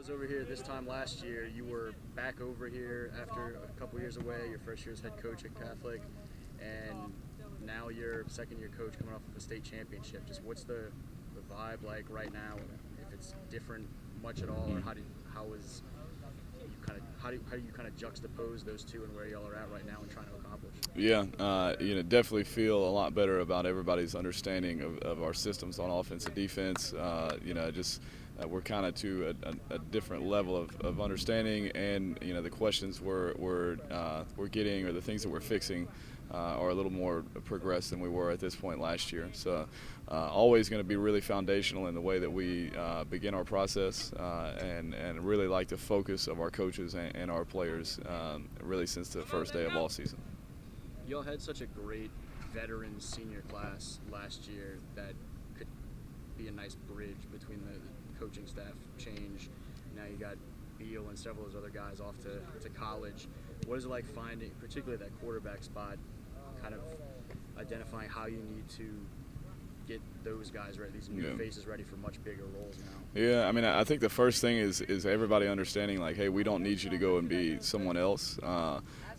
was over here this time last year, you were back over here after a couple years away. Your first year as head coach at Catholic, and now you're second-year coach coming off of a state championship. Just what's the vibe like right now? If it's different much at all, or how do you kind of juxtapose those two and where y'all are at right now and trying to accomplish? Yeah, definitely feel a lot better about everybody's understanding of our systems on offense and defense. We're kind of to a different level of understanding, and the questions we're getting, or the things that we're fixing, are a little more progressed than we were at this point last year. So always going to be really foundational in the way that we begin our process, and really like the focus of our coaches and our players really since the first day of all season. Y'all had such a great veteran senior class last year that could be a nice bridge between the coaching staff change. Now you got Beal and several of those other guys off to college. What is it like finding, particularly that quarterback spot, kind of identifying how you need to get those guys ready, these new faces ready for much bigger roles now? Yeah, I mean, I think the first thing is everybody understanding, like, hey, we don't need you to go and be someone else.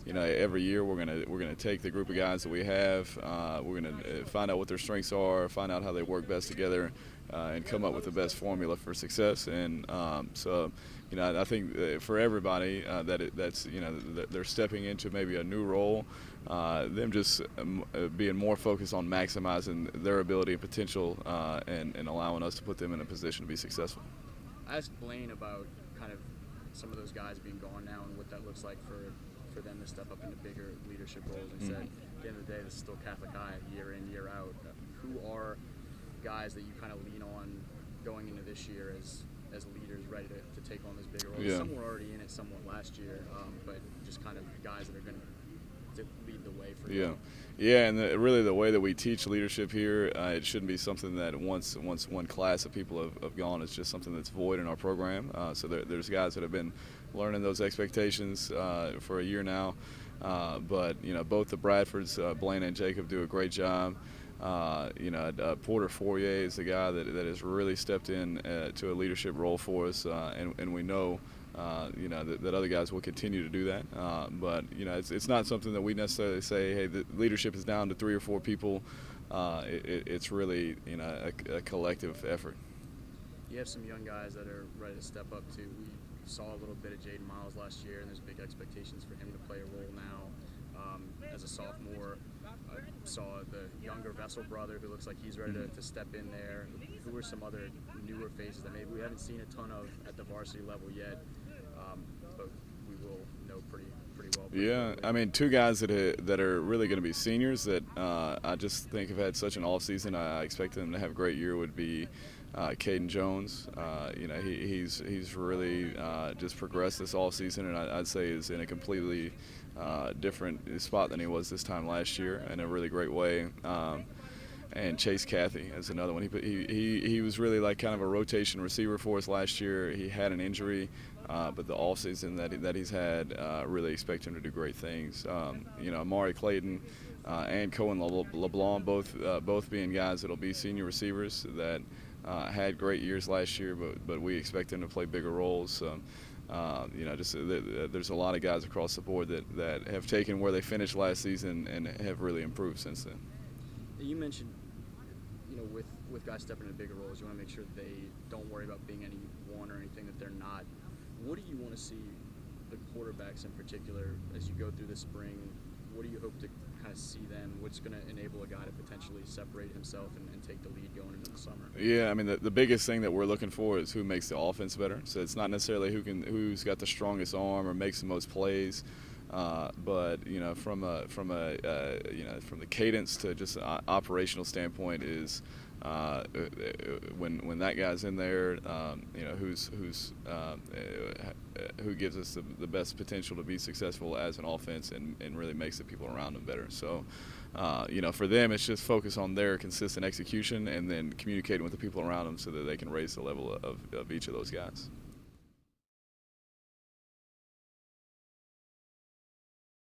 Every year we're gonna take the group of guys that we have. We're gonna find out what their strengths are, find out how they work best together, and come up with the best formula for success. And I think for everybody that they're stepping into maybe a new role, them just being more focused on maximizing their ability and potential, and allowing us to put them in a position to be successful. I asked Blaine about kind of some of those guys being gone now and what that looks like for them to step up into bigger leadership roles, and said, at the end of the day, this is still Catholic High, year in, year out. Who are guys that you kind of lean on going into this year as leaders ready to take on those bigger roles? Yeah. Some were already in it somewhat last year, but just kind of guys that are going to lead the way for you. Yeah, and really the way that we teach leadership here, it shouldn't be something that once one class of people have gone, it's just something that's void in our program. So there's guys that have been learning those expectations for a year now. But both the Bradfords, Blaine and Jacob, do a great job. Porter Fourier is the guy that has really stepped in to a leadership role for us, and we know that other guys will continue to do that. But it's not something that we necessarily say, hey, the leadership is down to 3 or 4 people. It's really a collective effort. You have some young guys that are ready to step up too. We saw a little bit of Jaden Miles last year, and there's big expectations for him to play a role now. As a sophomore, I saw the younger Vessel brother who looks like he's ready to step in there. Who are some other newer faces that maybe we haven't seen a ton of at the varsity level yet, but we will know pretty well? Yeah, I mean, 2 guys that are really going to be seniors that I just think have had such an off season. I expect them to have a great year. Would be Caden Jones. He's really just progressed this all season, and I'd say is in a completely different spot than he was this time last year in a really great way. And Chase Cathy is another one. He was really like kind of a rotation receiver for us last year. He had an injury, but the off season that he's had, really expect him to do great things. Amari Clayton and Cohen LeBlanc, both being guys that'll be senior receivers that had great years last year, but we expect them to play bigger roles. So, there's a lot of guys across the board that have taken where they finished last season and have really improved since then. You mentioned, with guys stepping into bigger roles, you want to make sure that they don't worry about being any one or anything that they're not. What do you want to see the quarterbacks in particular as you go through the spring? What do you hope to kind of see them? What's going to enable a guy to potentially separate himself and take the lead going into the summer? Yeah, I mean, the biggest thing that we're looking for is who makes the offense better. So it's not necessarily who's got the strongest arm or makes the most plays. But from the cadence to just an operational standpoint is when that guy's in there, who gives us the best potential to be successful as an offense and really makes the people around them better. So for them, it's just focus on their consistent execution and then communicating with the people around them so that they can raise the level of each of those guys.